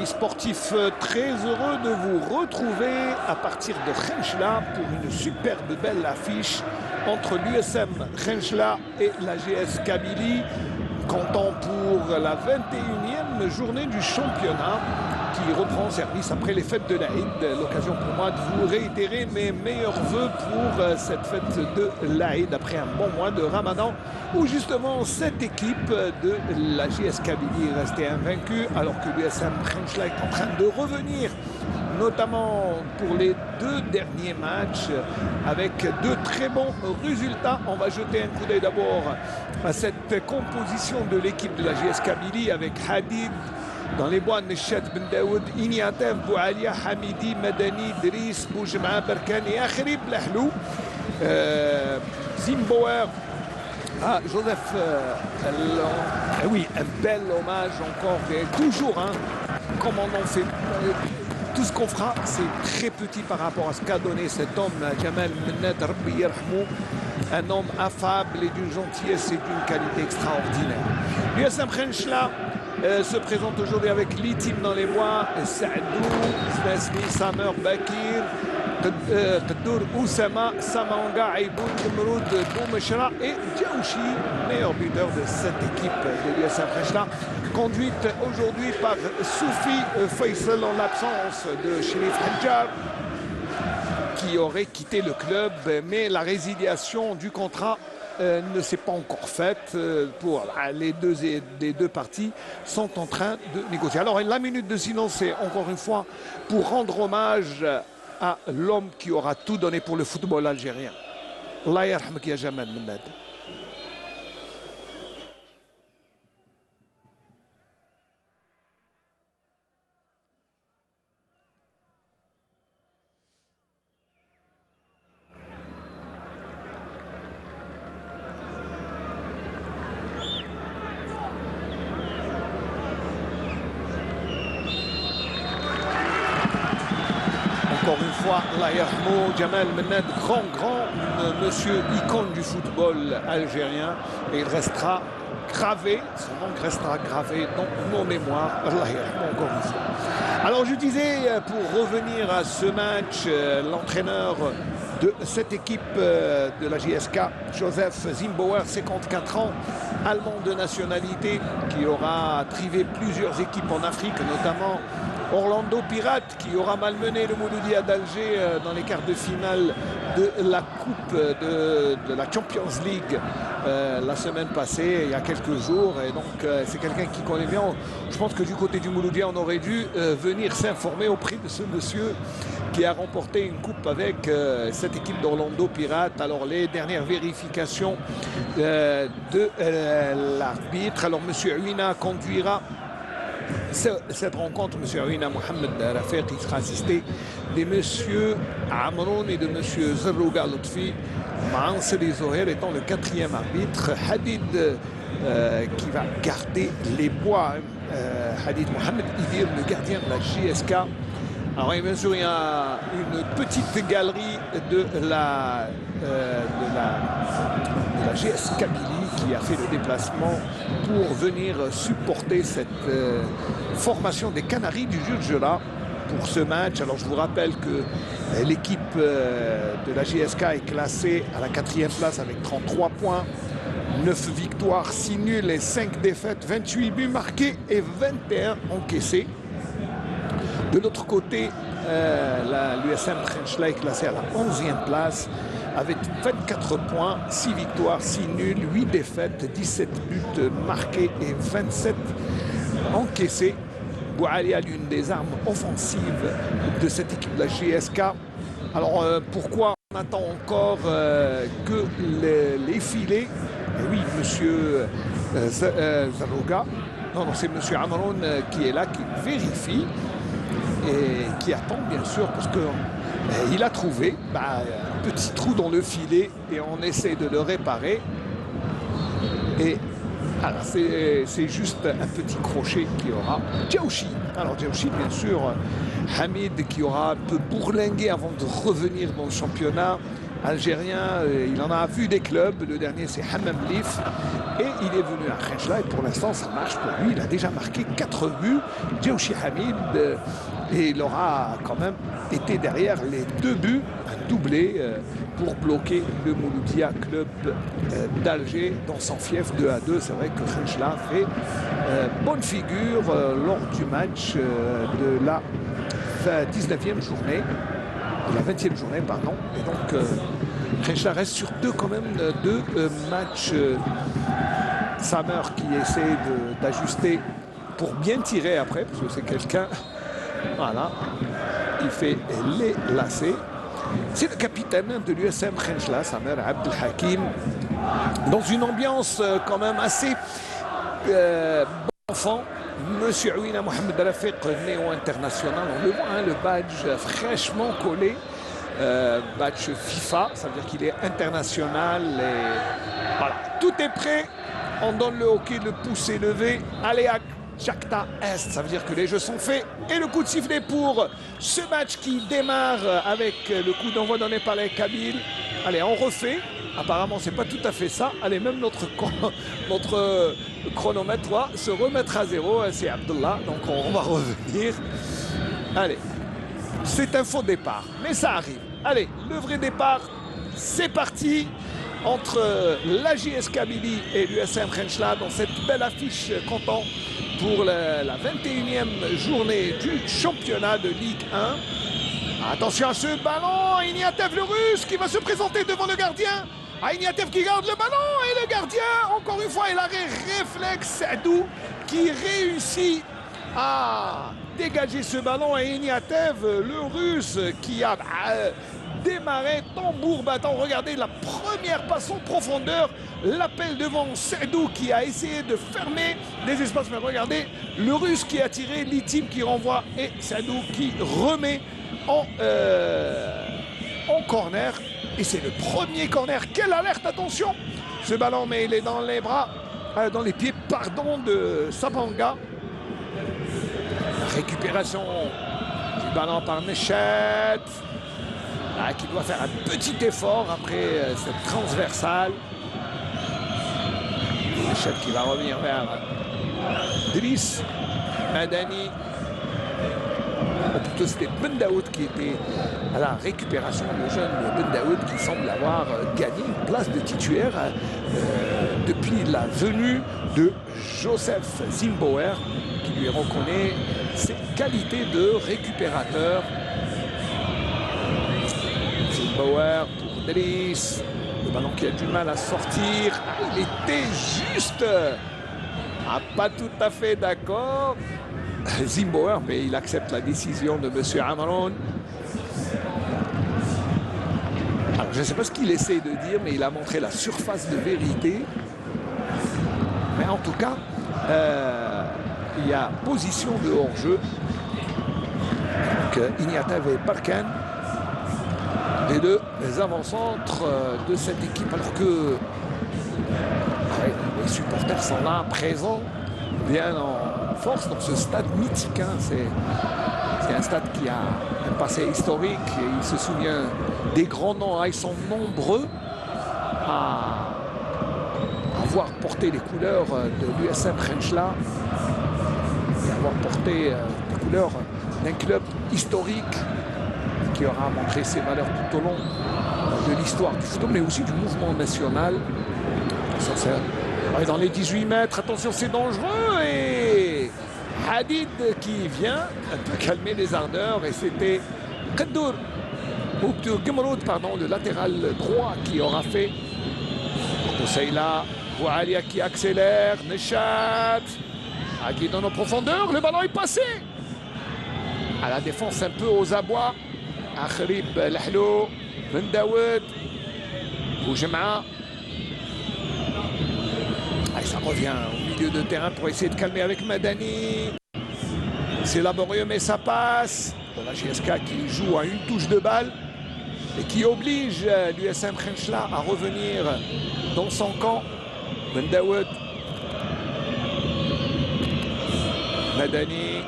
amis sportifs, très heureux de vous retrouver à partir de Khenchela pour une superbe belle affiche entre l'USM Khenchela et l'AGS Kabylie, comptant pour la 21e journée du championnat qui reprend service après les fêtes de l'Aïd. L'occasion pour moi de vous réitérer mes meilleurs voeux pour cette fête de l'Aïd après un bon mois de Ramadan où justement cette équipe de l'AGS Kabylie est restée invaincue alors que l'USM Khenchela est en train de revenir, notamment pour les deux derniers matchs avec de très bons résultats. On va jeter un coup d'œil d'abord à cette composition de l'équipe de l'AGS Kabylie avec Hadid dans les bois, Neshat Ben Daoud, Ignatef, Boualia, Hamidi, Madani, Driss, Boujma, Berkani, Akhrib, Lahlou, Zimbauer, Joseph, oui, un bel hommage encore, et toujours, comme on en fait. Tout ce qu'on fera, c'est très petit par rapport à ce qu'a donné cet homme, Jamal Mennad, Rabbi Yerhamou, un homme affable et d'une gentillesse et d'une qualité extraordinaire. L'USM Khenchela se présente aujourd'hui avec Litim dans les bois, Saadou, Znasmi, Samer, Bakir, Taddour, Oussama, Samanga, Aiboun, Mroud, Boumeshra et Djaouchi, meilleur buteur de cette équipe de l'USM Khenchela, conduite aujourd'hui par Soufi Faisal en l'absence de Sherif Hadjar qui aurait quitté le club, mais la résiliation du contrat ne s'est pas encore faite pour les deux parties sont en train de négocier. Alors la minute de silence, c'est encore une fois pour rendre hommage à l'homme qui aura tout donné pour le football algérien. Allah yarhamk ya Jamal Mennad. Encore une fois, Allah yarhamou, Jamal Mennad, grand monsieur icône du football algérien, et il restera gravé, son nom restera gravé dans nos mémoires. Allah yarhamou encore une fois. Alors je disais, pour revenir à ce match, l'entraîneur de cette équipe de la JSK, Joseph Zimbauer, 54 ans, allemand de nationalité, qui aura trivé plusieurs équipes en Afrique, notamment Orlando Pirates, qui aura malmené le Mouloudia d'Alger dans les quarts de finale de la Coupe de la Champions League la semaine passée, il y a quelques jours. Et donc c'est quelqu'un qui connaît bien. Je pense que du côté du Mouloudia, on aurait dû venir s'informer auprès de ce monsieur qui a remporté une coupe avec cette équipe d'Orlando Pirates. Alors les dernières vérifications de l'arbitre. Alors monsieur Ouina conduira cette rencontre, M. Ouina Mohamed Rafiq, qui sera assisté de M. Amroun et de M. Zerrouga Lutfi, Manseli Zoher étant le quatrième arbitre. Hadid qui va garder les bois. Hadid Mohamed Idir, le gardien de la JSK. Alors bien sûr, il y a une petite galerie de la GS Kabylie qui a fait le déplacement pour venir supporter cette formation des Canaries du Jurjera pour ce match. Alors je vous rappelle que l'équipe de la GSK est classée à la 4e place avec 33 points, 9 victoires, 6 nuls et 5 défaites, 28 buts marqués et 21 encaissés. De l'autre côté, l'USM Khenchela est classé à la 11e place avec 24 points, 6 victoires, 6 nuls, 8 défaites, 17 buts marqués et 27 encaissés. Bouali a l'une des armes offensives de cette équipe de la GSK. Alors pourquoi on attend encore que les filets? Et oui, monsieur Zarouga, non, c'est monsieur Amroun qui est là, qui vérifie et qui attend bien sûr parce qu'il a trouvé un petit trou dans le filet et on essaie de le réparer. Et alors c'est juste un petit crochet qui aura Djaouchi. Alors Djaouchi, bien sûr, Hamid qui aura un peu bourlingué avant de revenir dans le championnat. algérien. Il en a vu des clubs. Le dernier, c'est Hammam Lif. Et il est venu à Khenchela. Et pour l'instant, ça marche pour lui. Il a déjà marqué 4 buts. Djaouchi Hamid. Et il aura quand même été derrière les 2 buts. Un doublé pour bloquer le Mouloudia Club d'Alger dans son fief 2-2. C'est vrai que Khenchela fait bonne figure lors du match de la 19e journée. La 20e journée, pardon. Et donc, Khenchela reste sur quand même deux matchs. Samer qui essaie d'ajuster pour bien tirer après, parce que c'est quelqu'un. Voilà. Il fait les lacets. C'est le capitaine de l'USM Khenchela, Samer Abdelhakim, dans une ambiance quand même assez bon enfant. Monsieur Ouina Mohamed Rafiq, néo-international, on le voit, hein, le badge fraîchement collé, badge FIFA, ça veut dire qu'il est international. Et voilà, tout est prêt. On donne le hockey, le pouce est levé. Allez, à Shakhtar Est, ça veut dire que les jeux sont faits. Et le coup de sifflet pour ce match qui démarre avec le coup d'envoi donné par les Kabyles. Allez, on refait. Apparemment, c'est pas tout à fait ça. Allez, même notre chronomètre doit se remettre à zéro. C'est Abdullah, donc on va revenir. Allez, c'est un faux départ, mais ça arrive. Allez, le vrai départ, c'est parti entre la JS Kabylie et l'USM Khenchela dans cette belle affiche comptant pour la 21e journée du championnat de Ligue 1. Attention à ce ballon, Ignatev le Russe qui va se présenter devant le gardien. Ignatev qui garde le ballon et le gardien, encore une fois, et l'arrêt réflexe Sadou qui réussit à dégager ce ballon. Et Ignatev, le Russe, qui a démarré tambour battant. Regardez la première passe en profondeur, l'appel devant Sadou qui a essayé de fermer les espaces. Mais regardez, le Russe qui a tiré, Litim qui renvoie et Sadou qui remet en corner. Et c'est le premier corner. Quelle alerte, attention! Ce ballon, mais il est dans les bras, dans les pieds, pardon, de Sabanga. La récupération du ballon par Nechet, qui doit faire un petit effort après cette transversale. Nechet qui va revenir vers Driss Madani. Ou plutôt c'était Ben Daoud qui était à la récupération, le jeune Ben Daoud qui semble avoir gagné une place de titulaire depuis la venue de Joseph Zimbauer qui lui reconnaît ses qualités de récupérateur. Zimbauer pour Driss, le ballon qui a du mal à sortir. Il était juste pas tout à fait d'accord. Zimbauer, mais il accepte la décision de M. Amron. Alors, je ne sais pas ce qu'il essaie de dire, mais il a montré la surface de vérité. Mais en tout cas, il y a position de hors-jeu. Donc, Ignatev et Parkin, les deux avant-centres de cette équipe, alors que les supporters sont là, présents, bien en force dans ce stade mythique. Hein. C'est un stade qui a un passé historique et il se souvient des grands noms. Ils sont nombreux à avoir porté les couleurs de l'USM Khenchela et avoir porté les couleurs d'un club historique qui aura montré ses valeurs tout au long de l'histoire du football, mais aussi du mouvement national. Dans les 18 mètres, attention, c'est dangereux. Et Hadid qui vient un peu calmer les ardeurs. Et c'était Kaddour, ou Gumroud, pardon, le latéral droit qui aura fait. Boussaïla, Boualia qui accélère, Nechat, qui donne en profondeur, le ballon est passé. À la défense un peu aux abois. Akhrib Lahlou, Ben Daoud, Boujema. Ça revient au milieu de terrain pour essayer de calmer avec Madani. C'est laborieux, mais ça passe. La JSK qui joue à une touche de balle et qui oblige l'USM Khenchela à revenir dans son camp. Ben Daoud. Madani,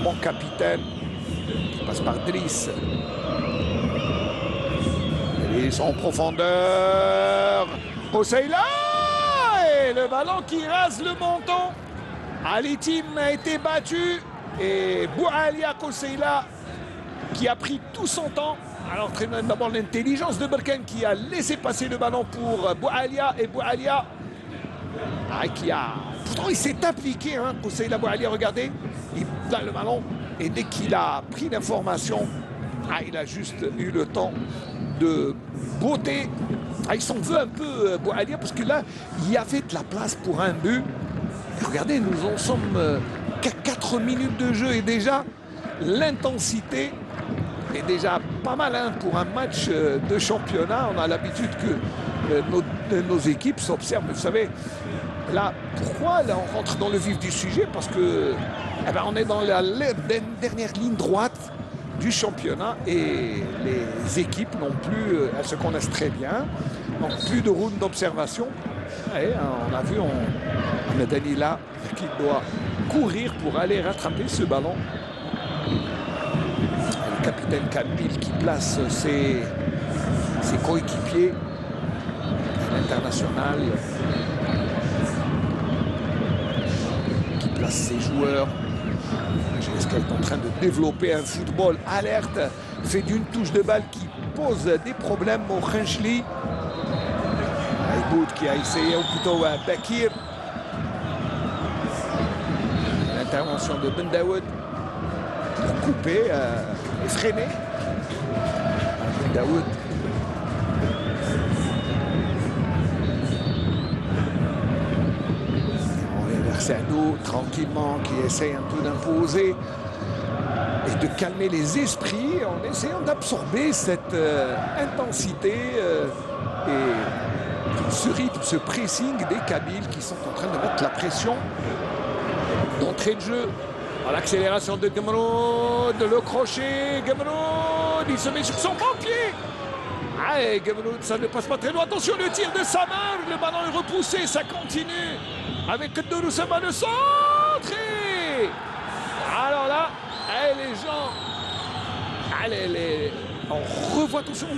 bon capitaine, qui passe par Driss. Et en profondeur. Koseila. Et le ballon qui rase le menton. Ali Tim a été battu. Et Boualia Koseila qui a pris tout son temps. Alors très d'abord l'intelligence de Berkane qui a laissé passer le ballon pour Boualia. Et Boualia qui a... Pourtant il s'est impliqué, hein, Koseila Boualia, regardez. Il donne le ballon. Et dès qu'il a pris l'information, il a juste eu le temps de botter. Il s'en veut un peu, Boualia, parce que là, il y avait de la place pour un but. Et regardez, nous en sommes qu'à 4 minutes de jeu et déjà, l'intensité est déjà pas mal, hein, pour un match de championnat. On a l'habitude que nos équipes s'observent. Vous savez, là, pourquoi là, on rentre dans le vif du sujet? Parce que on est dans la dernière ligne droite du championnat et les équipes n'ont plus, elles se connaissent très bien, n'ont plus de round d'observation. On a vu, on a Danila qui doit courir pour aller rattraper ce ballon. Le capitaine Kabil qui place ses coéquipiers à l'international, qui place ses joueurs. Est-ce qu'elle est en train de développer un football alerte, fait d'une touche de balle qui pose des problèmes au Khenchli. Aiboud qui a essayé, ou plutôt Bakir. L'intervention de Ben Daoud pour couper et freiner. Ben Daoud. Sado, tranquillement, qui essaye un peu d'imposer et de calmer les esprits en essayant d'absorber cette intensité et ce rythme, ce pressing des Kabyles qui sont en train de mettre la pression d'entrée de jeu. À l'accélération de Gemroud, le crochet, Gemroud, il se met sur son bon pied. Gemroud, ça ne passe pas très loin. Attention, le tir de Samar, le ballon est repoussé, ça continue. Avec Douroussama le centre. Alors là, les gens, on revoit, attention,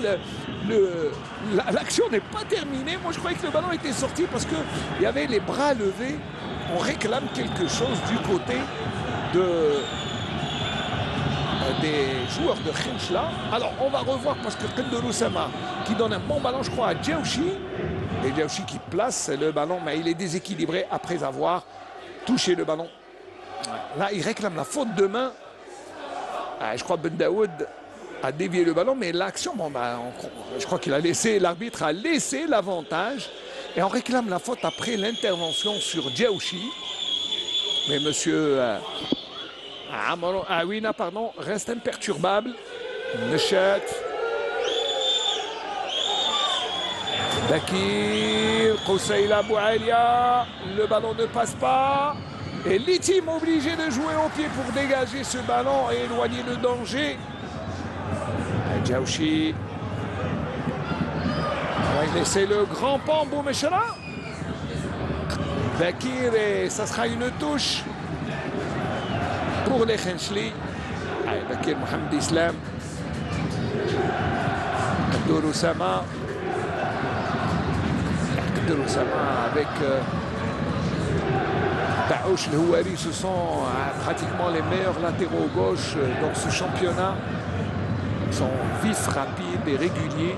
l'action n'est pas terminée. Moi je croyais que le ballon était sorti parce qu'il y avait les bras levés. On réclame quelque chose du côté des joueurs de Khenchla. Alors on va revoir parce que Douroussama qui donne un bon ballon, je crois, à Djaouchi. Et Djaouchi qui place le ballon, mais il est déséquilibré après avoir touché le ballon. Là, il réclame la faute de main. Je crois que Ben Daoud a dévié le ballon, mais l'action, je crois qu'il a laissé, l'arbitre a laissé l'avantage. Et on réclame la faute après l'intervention sur Djaouchi. Mais monsieur Awina, pardon, reste imperturbable. Nechat. Bakir, Koseila Boualia, le ballon ne passe pas. Et Litim obligé de jouer au pied pour dégager ce ballon et éloigner le danger. Djaouchi. Il va laisser le grand pan Boumechara. Bakir, et ça sera une touche pour les Khenchli. Bakir Mohamed Islam. Douroussama. Douroussama avec Taouch, le Houari, ce sont pratiquement les meilleurs latéraux gauche dans ce championnat. Ils sont vifs, rapides et réguliers.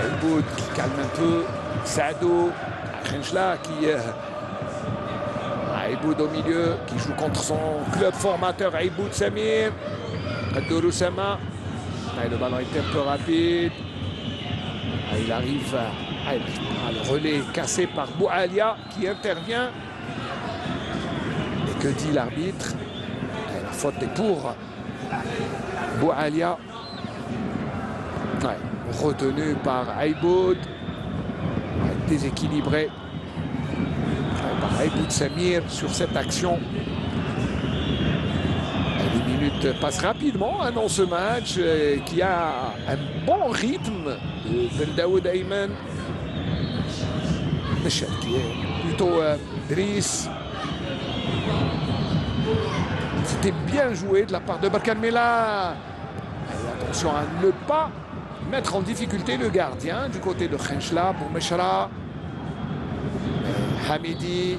Aiboud qui calme un peu. Sado, Khenchla qui... Aiboud au milieu, qui joue contre son club formateur, Aiboud Samir. Douroussama. Le ballon était un peu rapide. Il arrive à le relais cassé par Boualia qui intervient. Et que dit l'arbitre? La faute est pour Boualia. Retenu par Aiboud. Déséquilibré par Aiboud Samir sur cette action. Les minutes passent rapidement dans ce match qui a un bon rythme. Ben Daoud Ayman, Nechat qui est plutôt Driss. C'était bien joué de la part de Berkane, mais là, Attention à ne pas mettre en difficulté le gardien du côté de Khenchla. Boumeshra, Hamidi,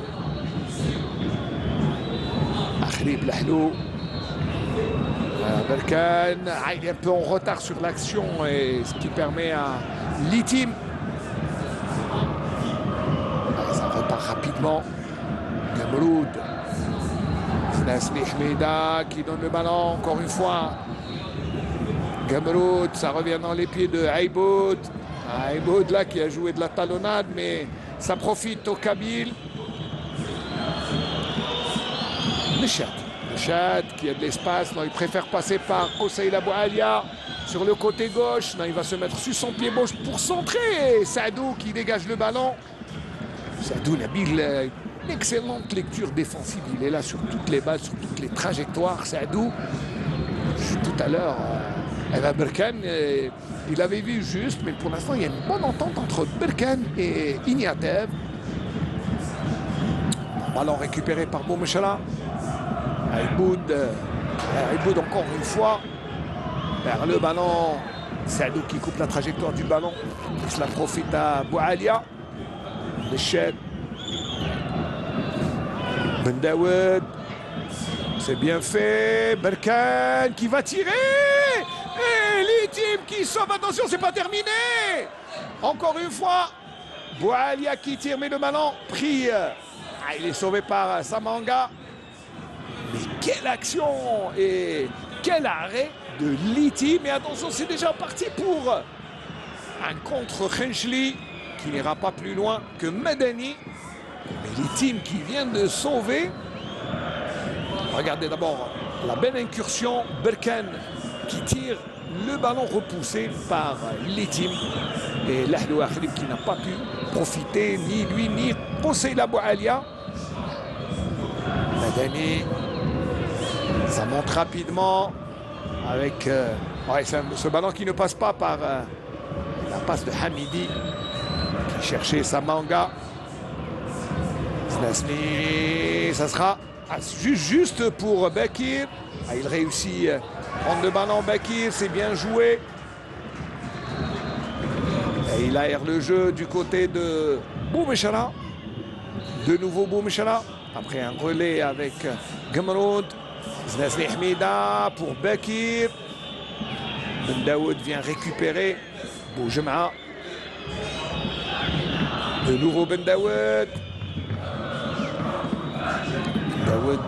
Akhrib Lahlou, Berkane. Il est un peu en retard sur l'action, et ce qui permet à Litim. Ça repart rapidement. Gamroud. Nasli Hmida qui donne le ballon encore une fois. Gamroud, ça revient dans les pieds de Aïboud. Aïboud là qui a joué de la talonnade, mais ça profite au Kabyle. Nechad qui a de l'espace. Il préfère passer par Kosaïl Abou Alia sur le côté gauche. Non, il va se mettre sur son pied gauche pour centrer. Saadou qui dégage le ballon. Saadou Nabil, une excellente lecture défensive. Il est là sur toutes les balles, sur toutes les trajectoires. Saadou, tout à l'heure, Eva Berkane, il avait vu juste, mais pour l'instant, il y a une bonne entente entre Berkane et Ignatev. Ballon récupéré par Boumeshra. Aïboud encore une fois vers le ballon. Saadou qui coupe la trajectoire du ballon. Cela profite à Boualia. L'échec. Ben Daoud. C'est bien fait. Berkane qui va tirer. Et Litim qui sauve. Attention, c'est pas terminé. Encore une fois. Boualia qui tire, mais le ballon pris. Il est sauvé par Samanga. Mais quelle action et quel arrêt de Litim. Mais attention, c'est déjà parti pour un contre Khenchli qui n'ira pas plus loin que Medani. Mais Litim qui vient de sauver. Regardez d'abord la belle incursion. Berkane qui tire le ballon repoussé par Litim. Et Lahlou Akhrib qui n'a pas pu profiter, ni lui, ni Kosaïl Abou Alia. Medani. Ça monte rapidement avec ce ballon qui ne passe pas par la passe de Hamidi qui cherchait Samanga. Znasni, ça sera juste pour Bakir. Il réussit à prendre le ballon. Bakir, c'est bien joué. Et il aère le jeu du côté de Boumeshra. De nouveau Boumeshra. Après un relais avec Gamroud. Znasli Hmida pour Bakir. Ben Daoud vient récupérer. Boujema. De nouveau Ben Daoud. Daoud,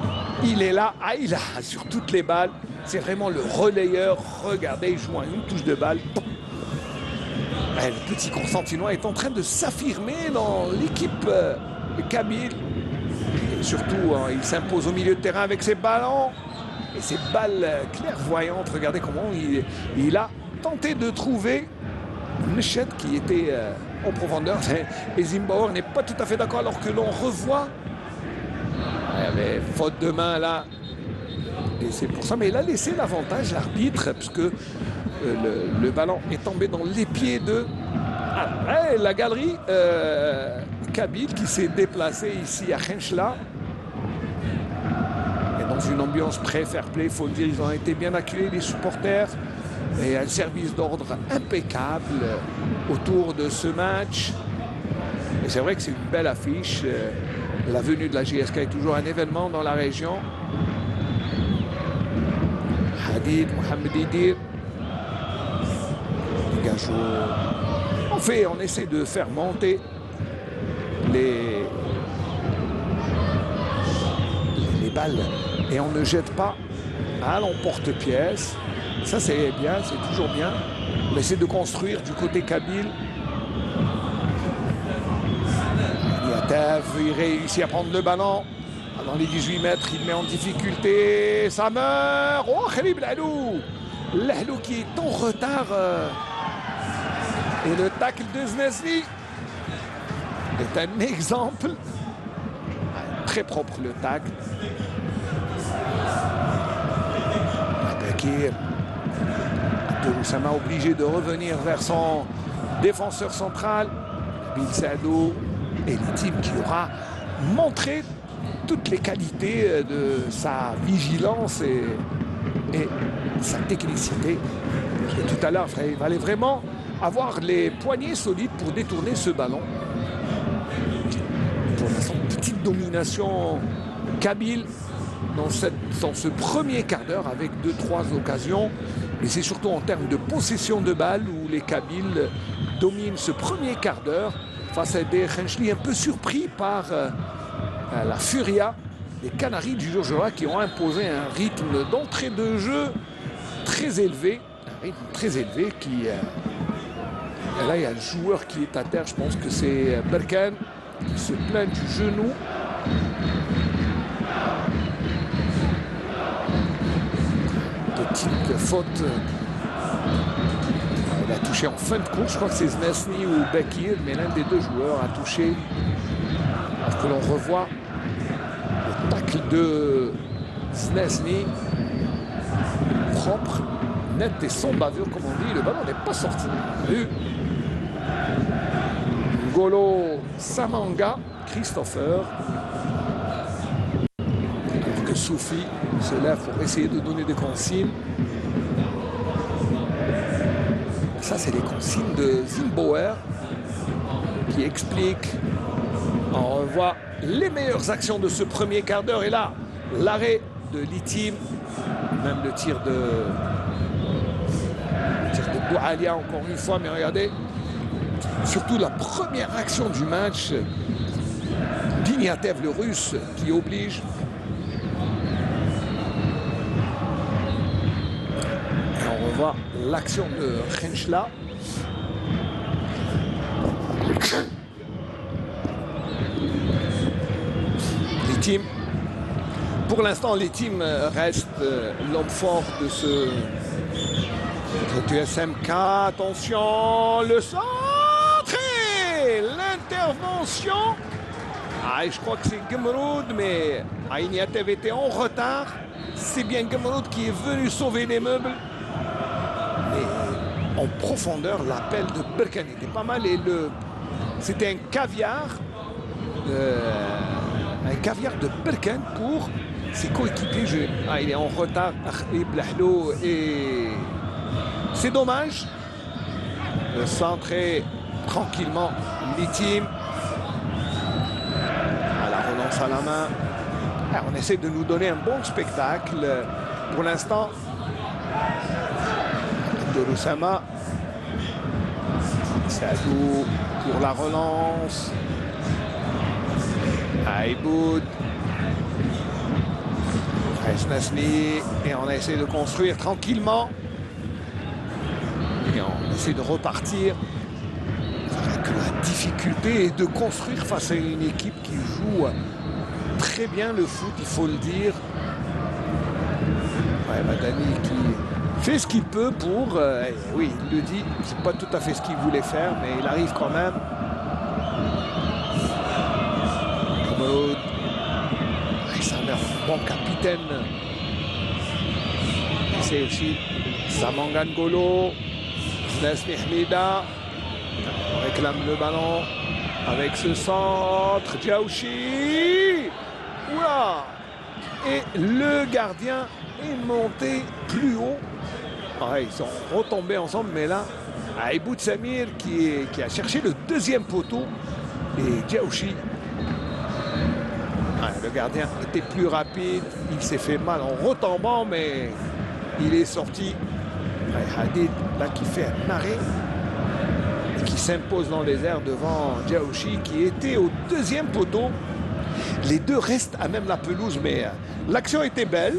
il est là. Il a sur toutes les balles. C'est vraiment le relayeur. Regardez, il joue à une touche de balle. Le petit Constantinois est en train de s'affirmer dans l'équipe kabyle. Et surtout, il s'impose au milieu de terrain avec ses ballons. Et ces balles clairvoyantes, regardez comment il a tenté de trouver Nechet qui était en profondeur. Et Zimbabwe n'est pas tout à fait d'accord alors que l'on revoit. Il y avait faute de main là. Et c'est pour ça, mais il a laissé l'avantage l'arbitre, puisque le ballon est tombé dans les pieds de la galerie kabyle qui s'est déplacée ici à Khenchla. Dans une ambiance très fair-play, il faut le dire, ils ont été bien accueillis, les supporters, et un service d'ordre impeccable autour de ce match. Et c'est vrai que c'est une belle affiche. La venue de la JSK est toujours un événement dans la région. Hadid, Mohamed Idir, Gachou. On essaie de faire monter les balles. Et on ne jette pas à l'emporte-pièce. Ça, c'est bien, c'est toujours bien. On essaie de construire du côté kabyle. Ignatev, il réussit à prendre le ballon. Dans les 18 mètres, il met en difficulté. Ça meurt. Oh, Khalib Lahlou. Lahlou qui est en retard. Et le tacle de Znasli est un exemple. Très propre le tacle. Abdeloussama obligé de revenir vers son défenseur central, Nabil Saadou, et Litim qui aura montré toutes les qualités de sa vigilance et sa technicité. tout à l'heure, il fallait vraiment avoir les poignets solides pour détourner ce ballon. Pour l'instant, petite domination kabyle dans ce premier quart d'heure avec 2-3 occasions. Mais c'est surtout en termes de possession de balle où les Kabyles dominent ce premier quart d'heure face à des Khenchli un peu surpris par la furia des Canaries du Jurjura qui ont imposé un rythme d'entrée de jeu très élevé. Un rythme très élevé qui... et là, il y a le joueur qui est à terre. Je pense que c'est Berkane qui se plaint du genou. Petite faute. Il a touché en fin de course. Je crois que c'est Znesny ou Bekir, mais l'un des deux joueurs a touché. Alors que l'on revoit le tacle de Znesny propre, net et sans bavure, comme on dit. Le ballon n'est pas sorti. Ngolo Samanga, Christopher. Alors que Soufi se lève pour essayer de donner des consignes. Ça, c'est les consignes de Zimbauer qui explique. On revoit les meilleures actions de ce premier quart d'heure. Et là, l'arrêt de Litim, même le tir de Boualia encore une fois. Mais regardez, surtout la première action du match, Dignatev, le russe, qui oblige. Et on revoit l'action de Khenchla. Litim. Pour l'instant, Litim reste l'homme fort de ce SMK. Attention, le centre et l'intervention. Je crois que c'est Gemroud, mais Dignatev était en retard. C'est bien Gemroud qui est venu sauver les meubles. Et en profondeur, l'appel de Berkane était pas mal. Et c'était un caviar de Berkane pour ses coéquipiers. Il est en retard. Et c'est dommage. Le centre est tranquillement Litim. La relance à la main. On essaie de nous donner un bon spectacle. Pour l'instant, Abdeloussama. Sadou pour la relance. Aïboud. Resnasni. Et on a essayé de construire tranquillement. Et on essaie de repartir. Avec la difficulté de construire face à une équipe qui joue très bien le foot, il faut le dire. Madani qui fait ce qu'il peut pour... oui, il le dit, c'est pas tout à fait ce qu'il voulait faire, mais il arrive quand même. C'est un bon capitaine. C'est aussi Samanga Ngolo, Znesny Hmida. On réclame le ballon avec ce centre. Djaouchi. Oula. Et le gardien est monté plus haut. Ils sont retombés ensemble, mais là, Aïboud Samir qui a cherché le deuxième poteau. Et Djaouchi. Le gardien était plus rapide. Il s'est fait mal en retombant, mais il est sorti. Hadid, là, qui fait un arrêt. Qui s'impose dans les airs devant Djaouchi qui était au deuxième poteau. Les deux restent à même la pelouse, mais l'action était belle.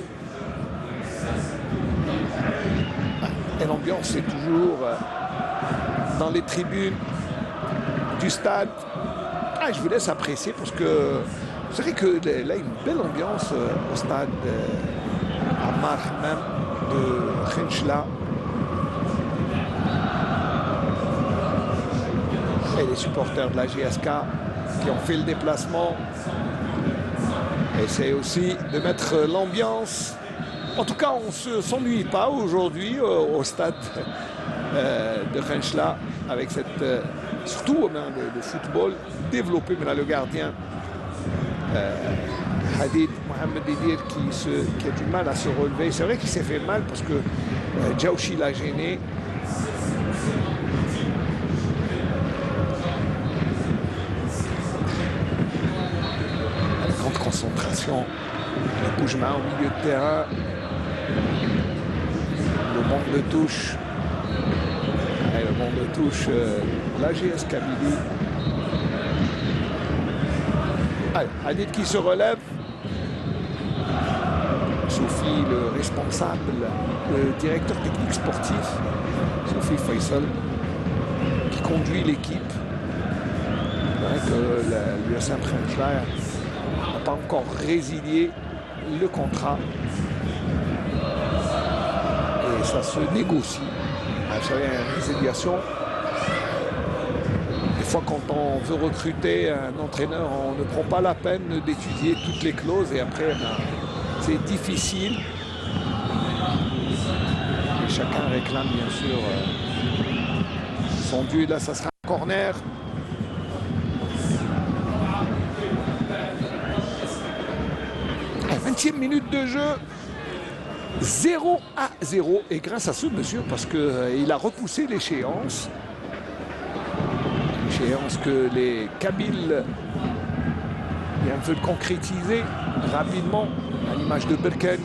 Et l'ambiance est toujours dans les tribunes du stade. Je vous laisse apprécier parce que c'est vrai que là, une belle ambiance au stade Ammar Hammam de Khenchla. Et les supporters de la GSK qui ont fait le déplacement essaient aussi de mettre l'ambiance. En tout cas, on ne s'ennuie pas aujourd'hui au stade de Khenchla avec cette surtout le football développé. Mais là, le gardien Hadid Mohamed Didir qui a du mal à se relever. C'est vrai qu'il s'est fait mal parce que Djaouchi l'a gêné. Grande concentration. Le Boujma au milieu de terrain. Le manque de touche. Et le manque de touche, la GS Kabylie. Allez, Hadid qui se relève. Sophie, le responsable, le directeur technique sportif, Sophie Faisal, qui conduit l'équipe. L'USM Khenchler n'a pas encore résilié le contrat. Et ça se négocie. Vous savez, une résiliation. Des fois, quand on veut recruter un entraîneur, on ne prend pas la peine d'étudier toutes les clauses et après, c'est difficile. Et chacun réclame bien sûr son dû. Là, ça sera un corner. À 20e minute de jeu. 0-0. Et grâce à ce monsieur, parce qu'il a repoussé l'échéance. L'échéance que les Kabyles veulent concrétiser rapidement. À l'image de Berken.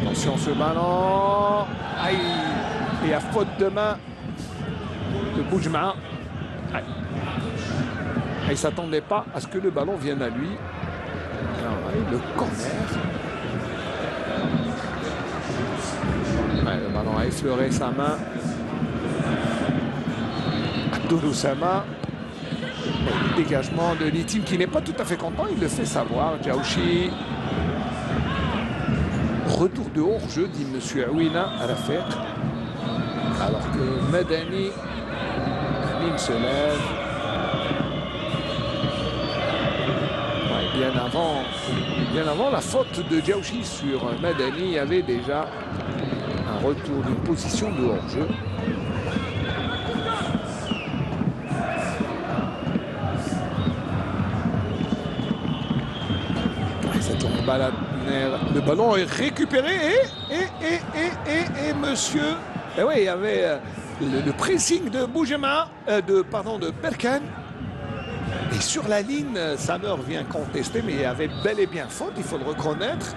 Attention ce ballon. Aïe. Et à faute de main de Boujma. Il ne s'attendait pas à ce que le ballon vienne à lui. Le corner. Le ballon a effleuré sa main. Abdoul Oussama. Le dégagement de Litim qui n'est pas tout à fait content, il le fait savoir. Djaouchi. Retour de hors-jeu, dit M. Aouina à la fête. Alors que Madani, Amin se lève. Ouais, bien avant la faute de Djaouchi sur Madani, il y avait déjà un retour d'une position de hors-jeu. Le ballon est récupéré et monsieur. Et oui, il y avait le pressing de Boujma, de Berken. Et sur la ligne, Samer vient contester, mais il y avait bel et bien faute, il faut le reconnaître.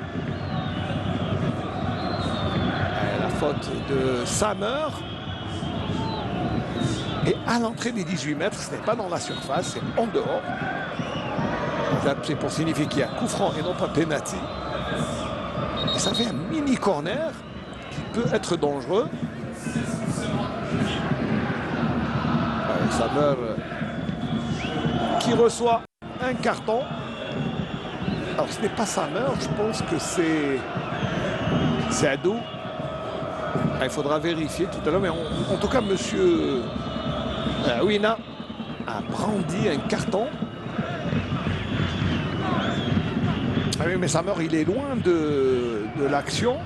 Et la faute de Samer. Et à l'entrée des 18 mètres, ce n'est pas dans la surface, c'est en dehors. C'est pour signifier qu'il y a coup franc et non pas penalty. Et ça fait un mini corner qui peut être dangereux. Samer qui reçoit un carton. Alors ce n'est pas Samer, je pense que c'est Adou. Il faudra vérifier tout à l'heure, mais en tout cas, monsieur Aouina a brandi un carton. Ah oui, mais Samer, il est loin de l'action.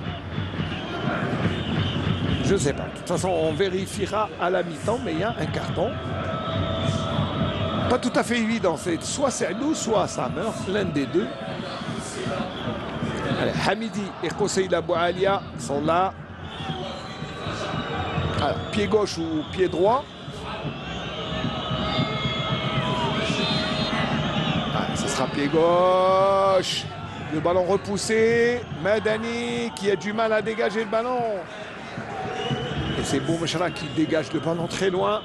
Je ne sais pas. De toute façon, on vérifiera à la mi-temps, mais il y a un carton. Pas tout à fait évident. C'est soit Saadou, soit Samer, l'un des deux. Allez, Hamidi et Koseïla Boualia sont là. Alors, pied gauche ou pied droit. Allez, ce sera pied gauche. Le ballon repoussé. Madani qui a du mal à dégager le ballon. Et c'est Boumechra qui dégage le ballon très loin.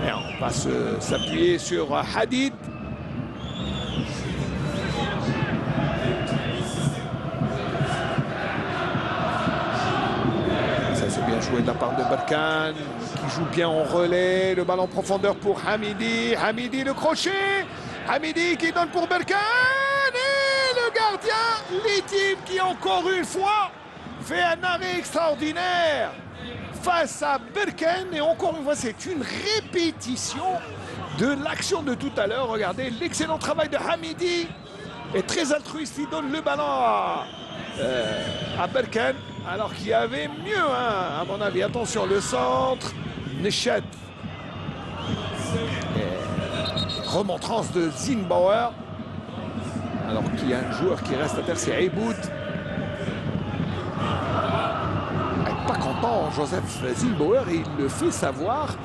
Et on va s'appuyer sur Hadid. Ça c'est bien joué de la part de Berken qui joue bien en relais. Le ballon en profondeur pour Hamidi. Hamidi le crochet. Hamidi qui donne pour Berken. Et le gardien Litim qui encore une fois fait un arrêt extraordinaire face à Berken. Et encore une fois, c'est une répétition de l'action de tout à l'heure. Regardez l'excellent travail de Hamidi. Et très altruiste, il donne le ballon à Berken. Alors qu'il y avait mieux, hein, à mon avis. Attention, le centre. Nechet. Remontrance de Zinbauer. Alors qu'il y a un joueur qui reste à terre, c'est Aiboud. Pas content, Joseph Zielbauer, et il le fait savoir.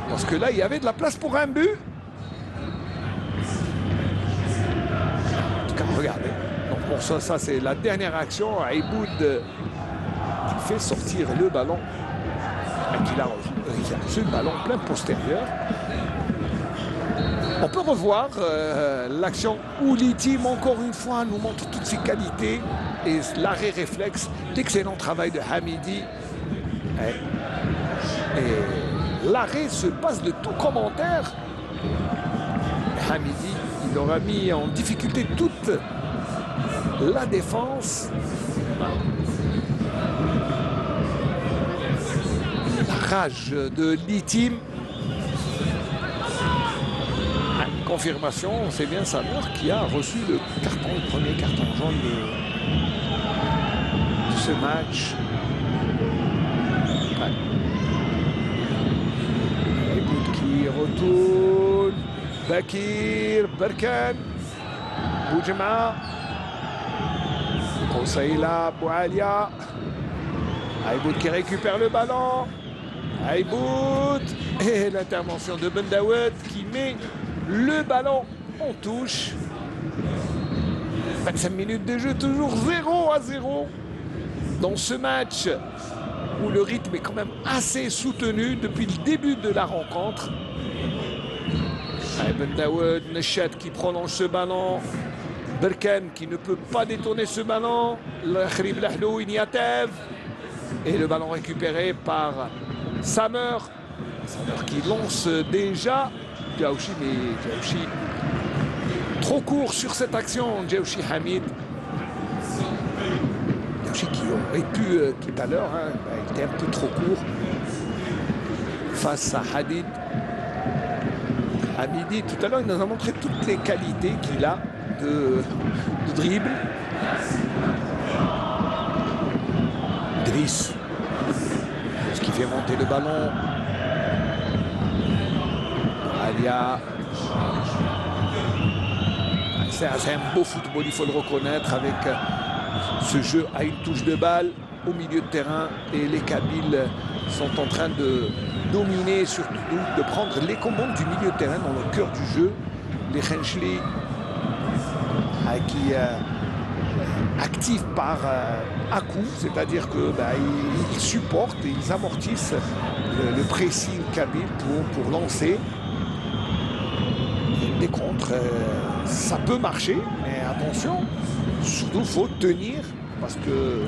Parce que là, il y avait de la place pour un but. En tout cas, regardez. Donc pour ça c'est la dernière action. Aiboud qui fait sortir le ballon. Et qu'il a reçu le ballon plein postérieur. On peut revoir l'action où l'I-Team, encore une fois, nous montre toutes ses qualités et l'arrêt réflexe, l'excellent travail de Hamidi. Et l'arrêt se passe de tout commentaire. Hamidi, il aura mis en difficulté toute la défense. La rage de l'I-Team. Confirmation, c'est bien Samer qui a reçu le premier carton jaune de ce match. Ouais. Aiboud qui retourne. Bakir, Berkan, Boujema, Kosaïla, Boualia. Aiboud qui récupère le ballon. Aiboud et l'intervention de Bendaoud qui met le ballon en touche. 25 minutes de jeu, toujours 0-0 dans ce match où le rythme est quand même assez soutenu depuis le début de la rencontre. Bendaoud, Neshat qui prolonge ce ballon. Berkan qui ne peut pas détourner ce ballon. Khrib Lahlou, Ignatev. Et le ballon récupéré par Samer. Samer qui lance déjà. Djaouchi, mais Djaouchi trop court sur cette action. Djaouchi Hamid. Djaouchi qui aurait pu tout à l'heure, hein, il était un peu trop court face à Hadid. Hamidi, tout à l'heure, il nous a montré toutes les qualités qu'il a de dribble. Driss, ce qui fait monter le ballon. Alia. C'est un beau football, il faut le reconnaître, avec ce jeu à une touche de balle au milieu de terrain. Et les Kabyles sont en train de dominer, surtout de prendre les commandes du milieu de terrain dans le cœur du jeu. Les Khenchli qui activent par à-coup, c'est-à-dire que ils supportent et ils amortissent le pressing kabyle pour lancer. Des contres, ça peut marcher, mais attention, surtout il faut tenir, parce que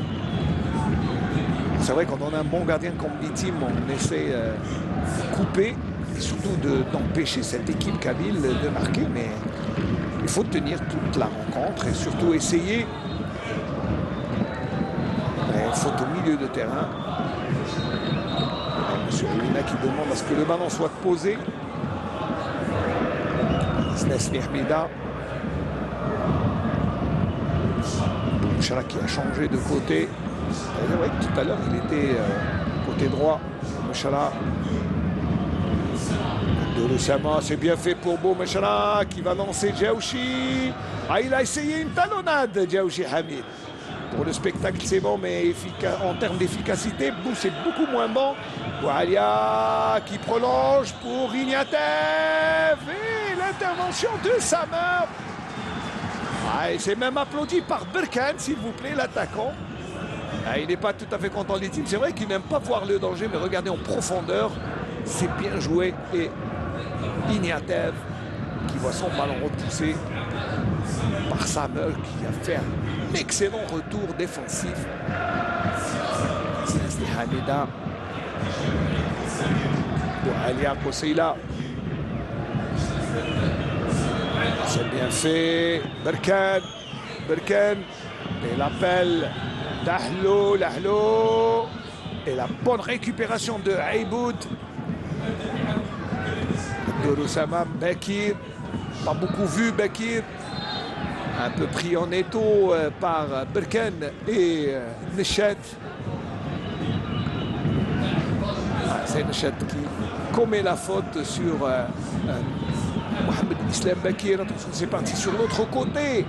c'est vrai quand on a un bon gardien comme l'I-Team, on essaie de couper et surtout d'empêcher cette équipe kabyle de marquer, mais il faut tenir toute la rencontre et surtout essayer. Il faut au milieu de terrain. Monsieur Lina qui demande à ce que le ballon soit posé. Nesli Hamida. Mouchara qui a changé de côté. Ouais, tout à l'heure, il était côté droit. Mouchara. Douloussama, c'est bien fait pour Bou Mouchara qui va lancer Djaouchi. Ah, il a essayé une talonnade, Djaouchi Hamid. Pour le spectacle, c'est bon, mais en termes d'efficacité, c'est beaucoup moins bon. Boualia qui prolonge pour Ignatev. Et l'intervention de Samer. Ah, et c'est même applaudi par Berkan, s'il vous plaît, l'attaquant. Ah, il n'est pas tout à fait content des teams. C'est vrai qu'il n'aime pas voir le danger, mais regardez en profondeur. C'est bien joué. Et Ignatev qui voit son ballon repoussé par Samer qui a fait un excellent retour défensif. C'est Hamida. Alia Koseila. C'est bien fait. Berkan. Et l'appel d'Ahlou. Et la bonne récupération de Aiboud. Douloussama, Bakir. Pas beaucoup vu Bakir. Un peu pris en étau par Berkan et Neshat. C'est Neshat qui commet la faute sur Mohamed Islam Bakir. Attention, c'est parti sur l'autre côté.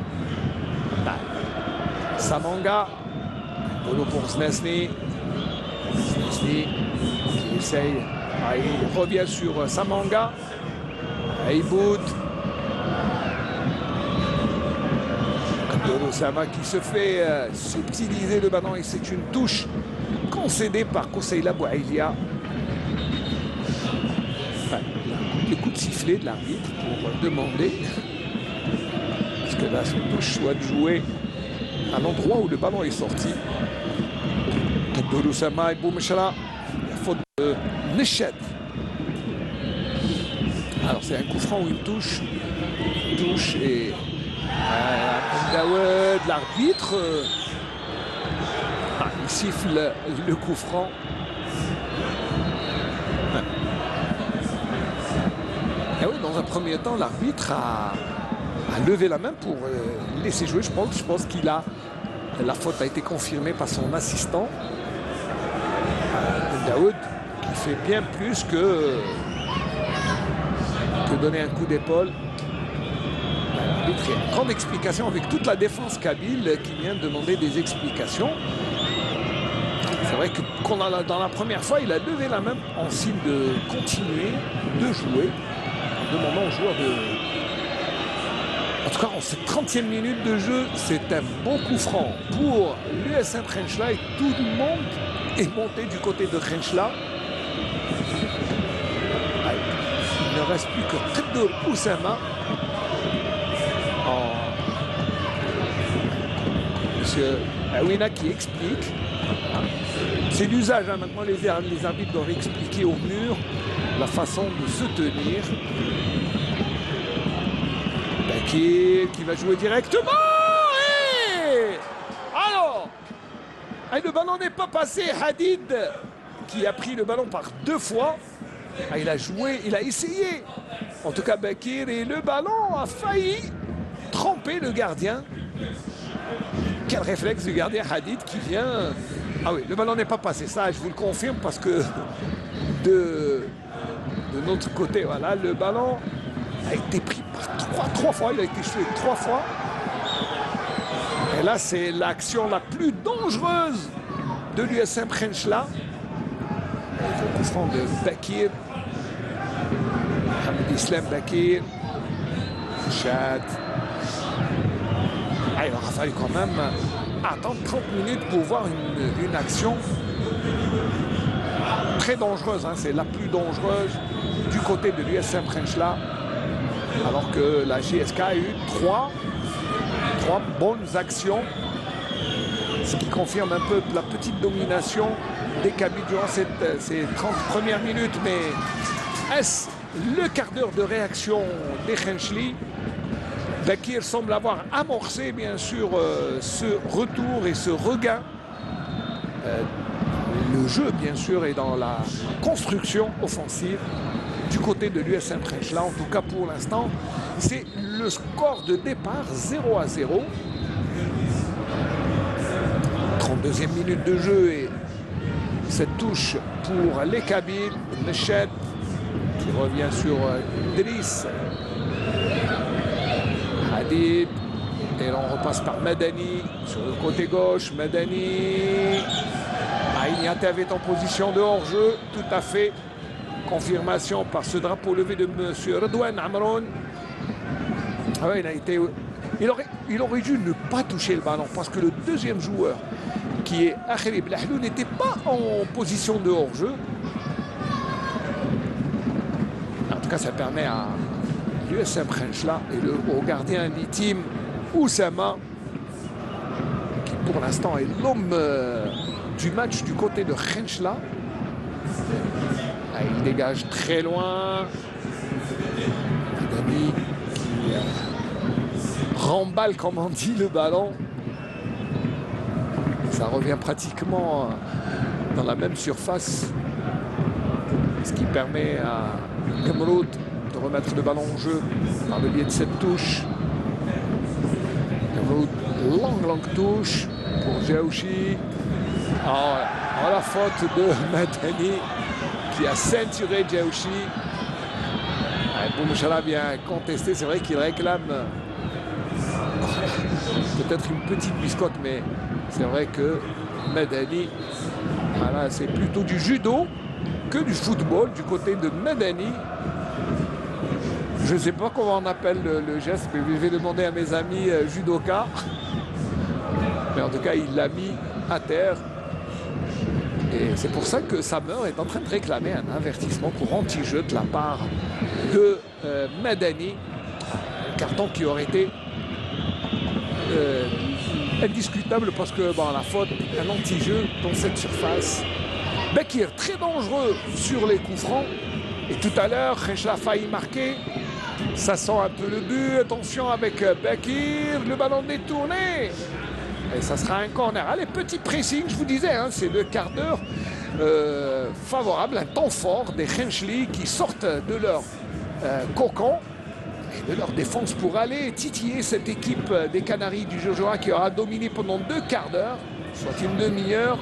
Samanga. Bolo pour Znesny. Znesny qui essaye. Ah, il revient sur Samanga. Aiboud. Sama qui se fait subtiliser le ballon et c'est une touche concédée par Koseila Bouaïlia. Enfin, le coup de sifflet de l'arbitre pour demander que là son touche soit jouée à l'endroit où le ballon est sorti. Abdou Sama et Boumechara, la faute de Nechet. Alors c'est un coup franc ou une touche et Daoud, l'arbitre, il siffle le coup franc. Et oui, dans un premier temps, l'arbitre a levé la main pour laisser jouer. Je pense qu'il a. La faute a été confirmée par son assistant. Daoud, qui fait bien plus que donner un coup d'épaule. Une grande explication avec toute la défense kabyle qui vient demander des explications. C'est vrai que dans la première fois, il a levé la main en signe de continuer de jouer, demandant aux joueurs de... En tout cas, en cette 30e minute de jeu, c'est un bon coup franc pour l'USM Khenchela et tout le monde est monté du côté de Khenchela. Il ne reste plus que Kheddour Oussama. Monsieur Awina qui explique. C'est l'usage, hein. Maintenant les arbitres doivent expliquer au mur la façon de se tenir. Bakir qui va jouer directement. Et alors, le ballon n'est pas passé. Hadid qui a pris le ballon par 2 fois. Il a joué, il a essayé. En tout cas, Bakir, et le ballon a failli tremper le gardien. Quel réflexe du gardien Hadid qui vient... Ah oui, le ballon n'est pas passé, ça je vous le confirme parce que de notre côté, voilà, le ballon a été pris par 3 fois, il a été joué 3 fois. Et là, c'est l'action la plus dangereuse de l'USM Khenchela. Le coup franc de Bakir. Mohamed Islam Bakir. Chad. Il aura fallu quand même attendre 30 minutes pour voir une action très dangereuse. Hein. C'est la plus dangereuse du côté de l'USM Khenchela. Alors que la GSK a eu 3 bonnes actions. Ce qui confirme un peu la petite domination des Kabyles durant ces 30 premières minutes. Mais est-ce le quart d'heure de réaction des Khencheli? Bakir semble avoir amorcé bien sûr ce retour et ce regain. Le jeu bien sûr est dans la construction offensive du côté de l'USM Khenchela. En tout cas pour l'instant, c'est le score de départ 0-0. 32e minute de jeu et cette touche pour les Kabyles. Nechet qui revient sur Driss. Hadid, et là on repasse par Madani sur le côté gauche. Madani, Ignaté avait en position de hors-jeu, tout à fait. Confirmation par ce drapeau levé de M. Redouane Amroun. Ah ouais, il aurait dû ne pas toucher le ballon parce que le deuxième joueur qui est Akhrib Lahlou n'était pas en position de hors-jeu. En tout cas, ça permet à l'USM Khenchela et au gardien Litim Oussama, qui pour l'instant est l'homme du match du côté de Khenchela. Il dégage très loin. Madani qui remballe, comme on dit, le ballon. Ça revient pratiquement dans la même surface, ce qui permet à Gamroud de remettre le ballon en jeu par le biais de cette touche. Gamroud, longue touche pour Djaouchi. La faute de Madani qui a ceinturé Djaouchi. Boumechara vient contester, c'est vrai qu'il réclame peut-être une petite biscotte, mais c'est vrai que Madani, voilà, c'est plutôt du judo que du football du côté de Madani. Je ne sais pas comment on appelle le geste, mais je vais demander à mes amis judokas. Mais en tout cas, il l'a mis à terre. Et c'est pour ça que Samer est en train de réclamer un avertissement pour anti-jeu de la part de Madani. Un carton qui aurait été indiscutable parce que bon, la faute, un anti-jeu dans cette surface. Bekir, très dangereux sur les coups francs. Et tout à l'heure, Khenchla a failli marquer. Ça sent un peu le but. Attention avec Bekir, le ballon détourné. Et ça sera un corner. Allez, petit pressing, je vous disais, hein, c'est le quart d'heure favorable, un temps fort des Khenchli qui sortent de leur cocon et de leur défense pour aller titiller cette équipe des Canaries du Jojoa qui aura dominé pendant 2 quarts d'heure, soit une demi-heure.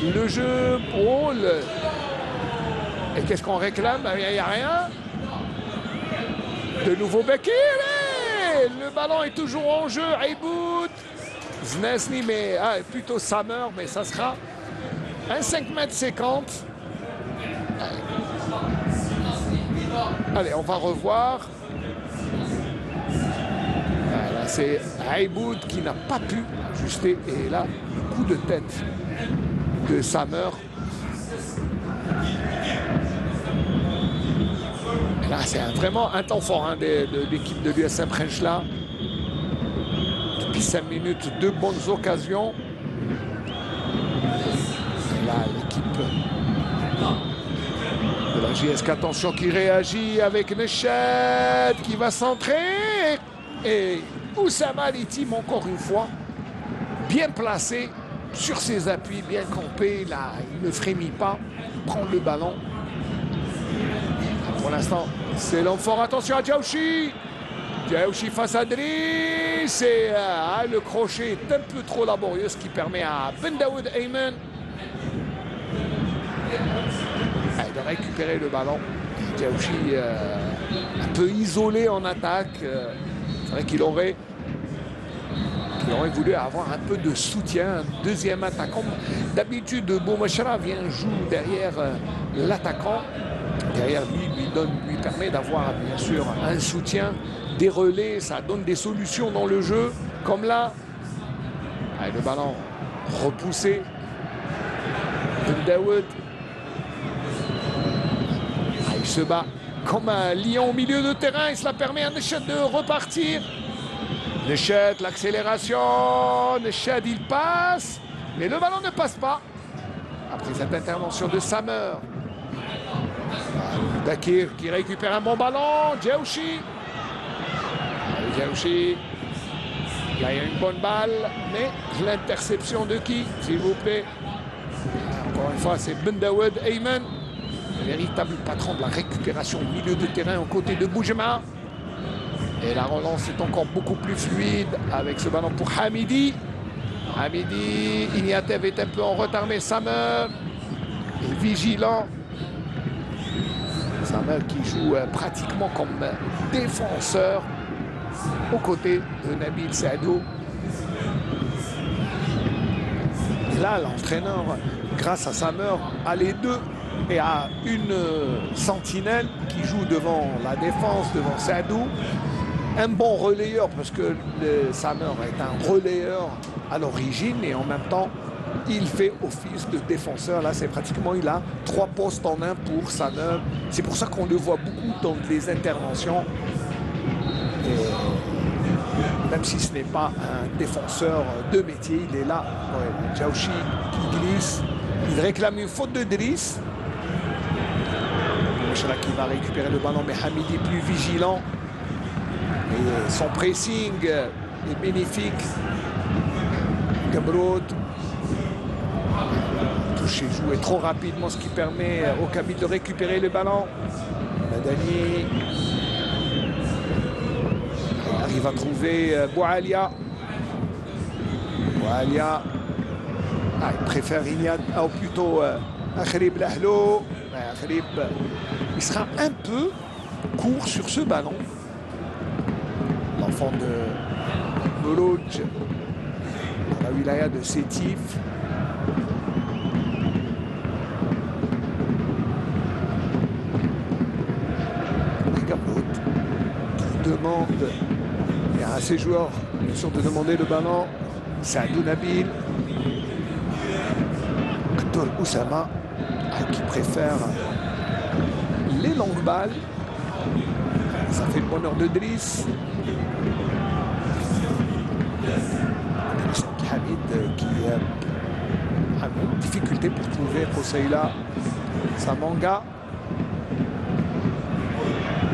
Le jeu, et qu'est-ce qu'on réclame? Il n'y a rien. De nouveau Bekir. Le ballon est toujours en jeu. Aiboud. Znesny, mais plutôt Samer, mais ça sera un 5,50 m. Allez, on va revoir. Voilà, c'est Aiboud qui n'a pas pu ajuster. Et là, le coup de tête de Samer. Là, c'est vraiment un temps fort hein, de l'équipe de l'USM Khenchla. Depuis 5 minutes, 2 bonnes occasions. Et là, l'équipe de la JSK, attention, qui réagit avec Nechet, qui va centrer. Et Oussama Litim, encore une fois, bien placé sur ses appuis, bien campé. Là, il ne frémit pas, prend le ballon. Pour l'instant, c'est l'homme fort. Attention à Djaouchi. Djaouchi face à Driss. Et le crochet est un peu trop laborieux, ce qui permet à Ben Daoud Ayman de récupérer le ballon. Djaouchi un peu isolé en attaque. C'est vrai qu'il aurait voulu avoir un peu de soutien. Un deuxième attaquant. D'habitude, Boumachra vient jouer derrière l'attaquant. Derrière lui permet d'avoir bien sûr un soutien, des relais, ça donne des solutions dans le jeu. Comme là, allez, le ballon repoussé. Daoud. Il se bat comme un lion au milieu de terrain et cela permet à Nechet de repartir. Nechet, l'accélération. Nechet, il passe, mais le ballon ne passe pas. Après cette intervention de Samer. Bekir qui récupère un bon ballon. Djaouchi. Djaouchi. Là, il y a une bonne balle, mais l'interception de qui, s'il vous plaît? Encore une fois, c'est Ben Daoud Ayman, véritable patron de la récupération au milieu de terrain aux côtés de Boujema. Et la relance est encore beaucoup plus fluide avec ce ballon pour Hamidi. Hamidi, Ignatev est un peu en retard, mais Samer est vigilant. Samer qui joue pratiquement comme défenseur aux côtés de Nabil Saadou. Là, l'entraîneur, grâce à Samer, a les deux et a une sentinelle qui joue devant la défense, devant Saadou. Un bon relayeur, parce que Samer est un relayeur à l'origine et en même temps, il fait office de défenseur. Là, c'est pratiquement, il a 3 postes en un pour Samer. C'est pour ça qu'on le voit beaucoup dans les interventions. Et même si ce n'est pas un défenseur de métier, il est là. Ouais, Djaouchi qui glisse. Il réclame une faute de Driss. Mouchra qui va récupérer le ballon, mais Hamidi est plus vigilant. Et son pressing est bénéfique. Gabroud. Touché, joué trop rapidement, ce qui permet au Kabylie de récupérer le ballon. Madani arrive à trouver Boualia. Boualia. Il préfère Ignat, ou plutôt Akhrib Lahlo. Akhrib, il sera un peu court sur ce ballon. L'enfant de Bourouj, la wilaya de Sétif. Qui demande à ses joueurs, bien sûr, de demander le ballon. Saadou Nabil. Abdul Oussama, qui préfère les longues balles. Ça fait le bonheur de Driss. Hamid qui a une difficulté pour trouver Koseila. Samanga.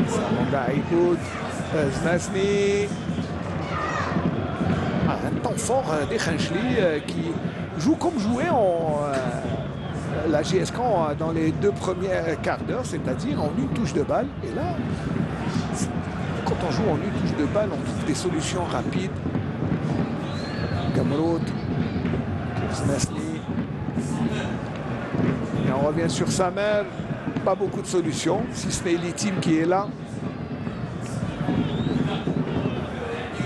Samanga Aïkoud. Znasni. Un temps fort des Khenchli qui joue comme jouait en la GSK dans les 2 premiers quarts d'heure, c'est-à-dire en une touche de balle. Et là, quand on joue en une touche de balle, on trouve des solutions rapides. Gamrod, Znasni. Et on revient sur sa mère. Pas beaucoup de solutions, si ce n'est l'Itim qui est là.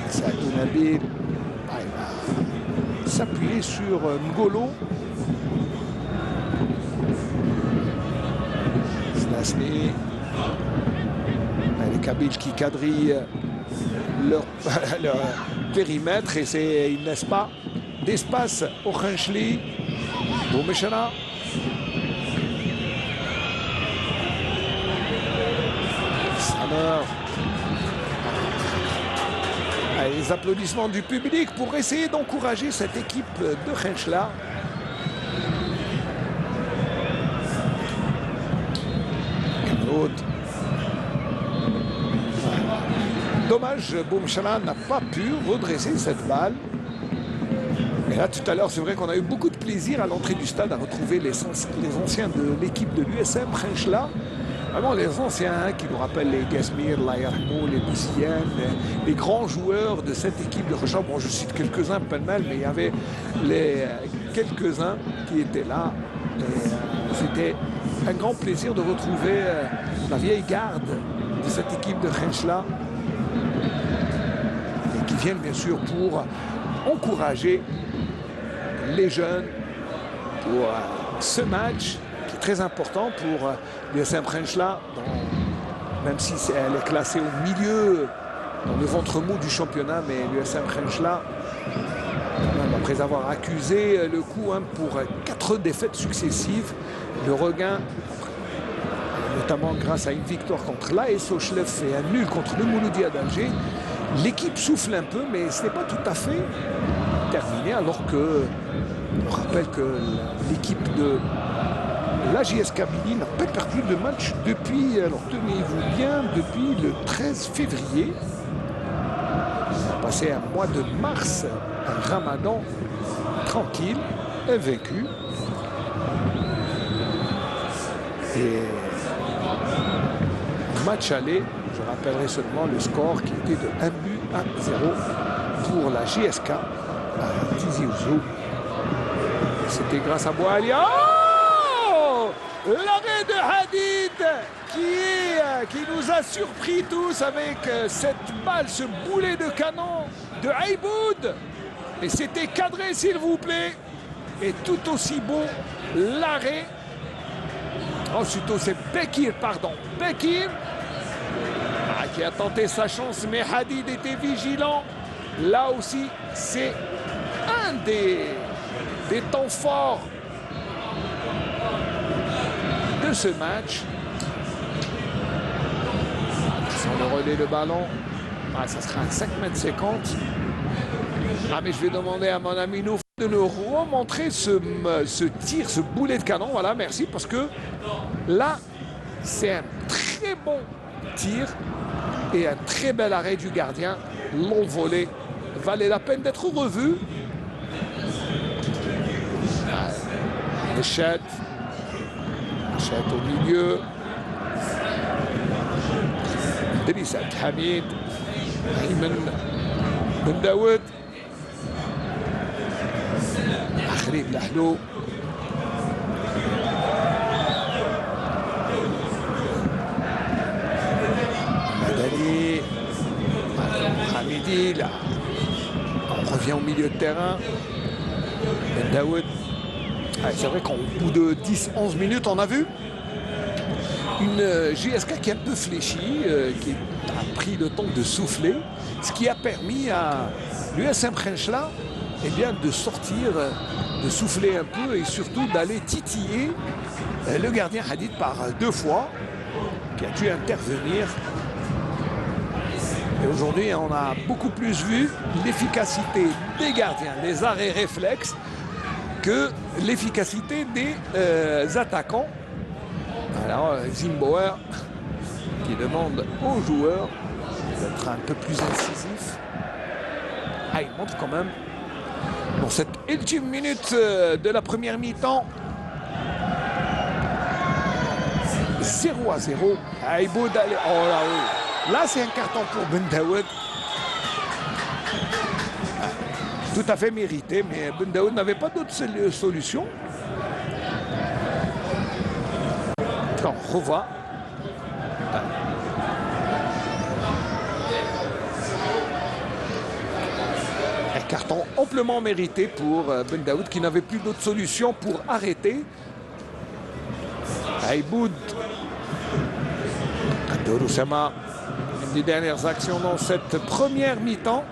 Saadou Nabil. S'appuyer sur Ngolo. Znasni. Les Kabyles qui quadrillent leur périmètre et ils ne laissent pas d'espace au Khenchli. Boumeshana. Samer. Les applaudissements du public pour essayer d'encourager cette équipe de Khenchla. Dommage, Boumeshana n'a pas pu redresser cette balle. Et là, tout à l'heure, c'est vrai qu'on a eu beaucoup de plaisir à l'entrée du stade à retrouver les anciens de l'équipe de l'USM Khenchla. Vraiment les anciens qui nous rappellent les Gasmir, l'Ayarmo, les Boussiennes, les grands joueurs de cette équipe de Khenchla. Bon, je cite quelques-uns pêle-mêle, mais il y avait quelques-uns qui étaient là. C'était un grand plaisir de retrouver la vieille garde de cette équipe de Khenchla. Et qui viennent bien sûr pour encourager les jeunes pour ce match qui est très important pour l'USM Khenchla, même si elle est classée au milieu, dans le ventre mou du championnat, mais l'USM Khenchla, après avoir accusé le coup pour 4 défaites successives, le regain, notamment grâce à une victoire contre l'AS Ochlef et un nul contre le Mouloudia d'Alger, l'équipe souffle un peu, mais ce n'est pas tout à fait terminé, alors que on rappelle que l'équipe de la JS Kabylie n'a pas perdu de match depuis, alors tenez-vous bien, depuis le 13 février. On a passé un mois de mars, un ramadan tranquille, invaincu. Et match aller, je rappellerai seulement le score qui était de 1 but à 0 pour la JSK à Tizi Ouzou. C'était grâce à Boualia. Oh, l'arrêt de Hadid qui nous a surpris tous avec cette balle, ce boulet de canon de Aïboud. Et c'était cadré, s'il vous plaît. Et tout aussi beau, l'arrêt. Ensuite, c'est Bekir, pardon. Bekir qui a tenté sa chance, mais Hadid était vigilant. Là aussi, c'est un des temps forts de ce match. Si on relais le ballon, ça sera un 5,50 m. Mais je vais demander à mon ami Nouf de nous remontrer ce tir, ce boulet de canon. Voilà, merci, parce que là, c'est un très bon tir et un très bel arrêt du gardien. Long volé, valait la peine d'être revu. Chet au milieu. Driss Hamid. Ayman Ben Daoud. Akhrib Lahlou. Madani. Hamidi là. revient au milieu de terrain. Ben Daoud. C'est vrai qu'au bout de 10-11 minutes, on a vu une JSK qui est un peu fléchie, qui a pris le temps de souffler, ce qui a permis à l'USM Khenchela de sortir, de souffler un peu et surtout d'aller titiller le gardien Hadid par 2 fois, qui a dû intervenir. Et aujourd'hui, on a beaucoup plus vu l'efficacité des gardiens, les arrêts réflexes, que l'efficacité des attaquants. Alors, Zimbauer qui demande aux joueurs d'être un peu plus incisifs. Il montre quand même dans cette ultime minute de la première mi-temps. 0-0. Aïboud, oh là, oui. Là c'est un carton pour Ben Daoud. Tout à fait mérité, mais Ben Daoud n'avait pas d'autre solution. On revoit. Un carton amplement mérité pour Ben Daoud qui n'avait plus d'autre solution pour arrêter. Aïboud. Doroussama. Une des dernières actions dans cette première mi-temps.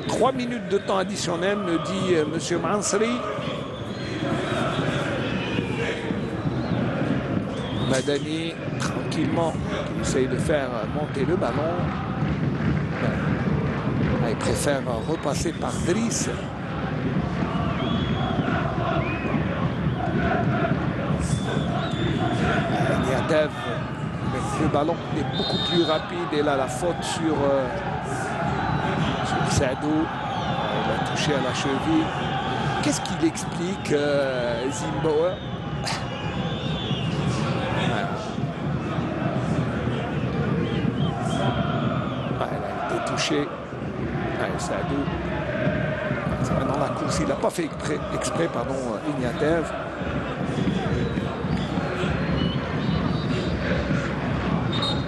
3 minutes de temps additionnel, me dit M. Mansri. Madani, tranquillement, qui essaye de faire monter le ballon. Il préfère repasser par Driss. Niadev, le ballon est beaucoup plus rapide. Et là, la faute sur Sadou. Il a touché à la cheville. Qu'est-ce qu'il explique, Zimbauer? Il a été touché. Sadou. Dans la course, il n'a pas fait exprès pardon, Ignatev.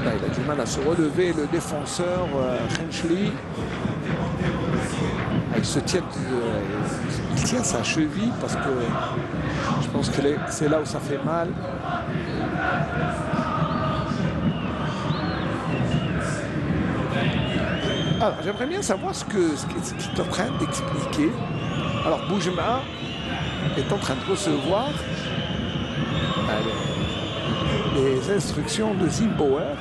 Là, il a du mal à se relever, le défenseur Khencheli. Il tient sa cheville parce que je pense que c'est là où ça fait mal. Alors, j'aimerais bien savoir ce qu'il est en train d'expliquer. Alors, Boujma est en train de recevoir les instructions de Zimbauer.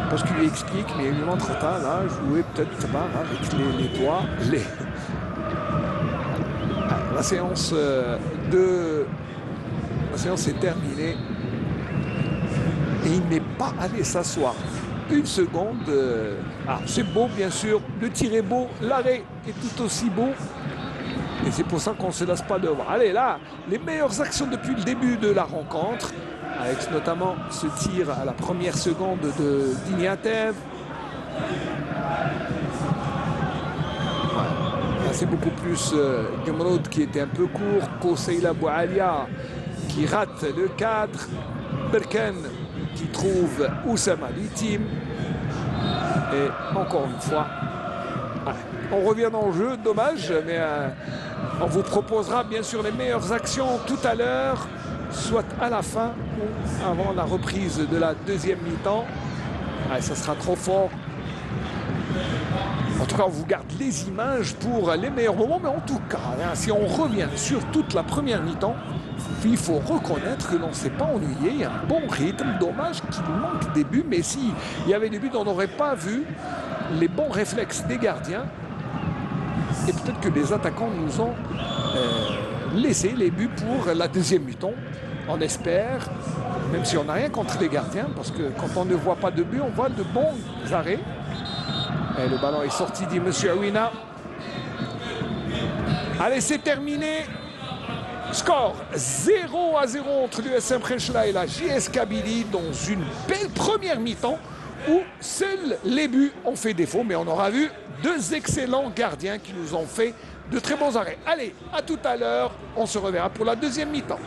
Parce qu'il lui explique, mais il lui montre pas, là, jouer peut-être avec les doigts. La séance est terminée. Et il n'est pas allé s'asseoir. Une seconde. C'est beau, bien sûr. Le tir est beau. L'arrêt est tout aussi beau. Et c'est pour ça qu'on ne se lasse pas de voir. Allez, là, les meilleures actions depuis le début de la rencontre. Avec notamment ce tir à la première seconde d'Ignatev. Là, c'est beaucoup plus Gemroud qui était un peu court. Koseila Boualia qui rate le cadre. Berken qui trouve Oussama Litim. Et encore une fois, on revient dans le jeu, dommage, mais on vous proposera bien sûr les meilleures actions tout à l'heure, soit à la fin ou avant la reprise de la deuxième mi-temps. Ça sera trop fort. En tout cas, on vous garde les images pour les meilleurs moments, mais en tout cas, si on revient sur toute la première mi-temps, il faut reconnaître que l'on ne s'est pas ennuyé. Il y a un bon rythme. Dommage qu'il manque des buts. Mais s'il y avait des buts, on n'aurait pas vu les bons réflexes des gardiens. Et peut-être que les attaquants nous ont laissé les buts pour la deuxième mi-temps. On espère, même si on n'a rien contre les gardiens, parce que quand on ne voit pas de but, on voit de bons arrêts. Et le ballon est sorti, dit M. Awina. Allez, c'est terminé. Score 0-0 entre l'USM Khenchela et la JS Kabylie dans une belle première mi-temps où seuls les buts ont fait défaut. Mais on aura vu 2 excellents gardiens qui nous ont fait de très bons arrêts. Allez, à tout à l'heure. On se reverra pour la deuxième mi-temps.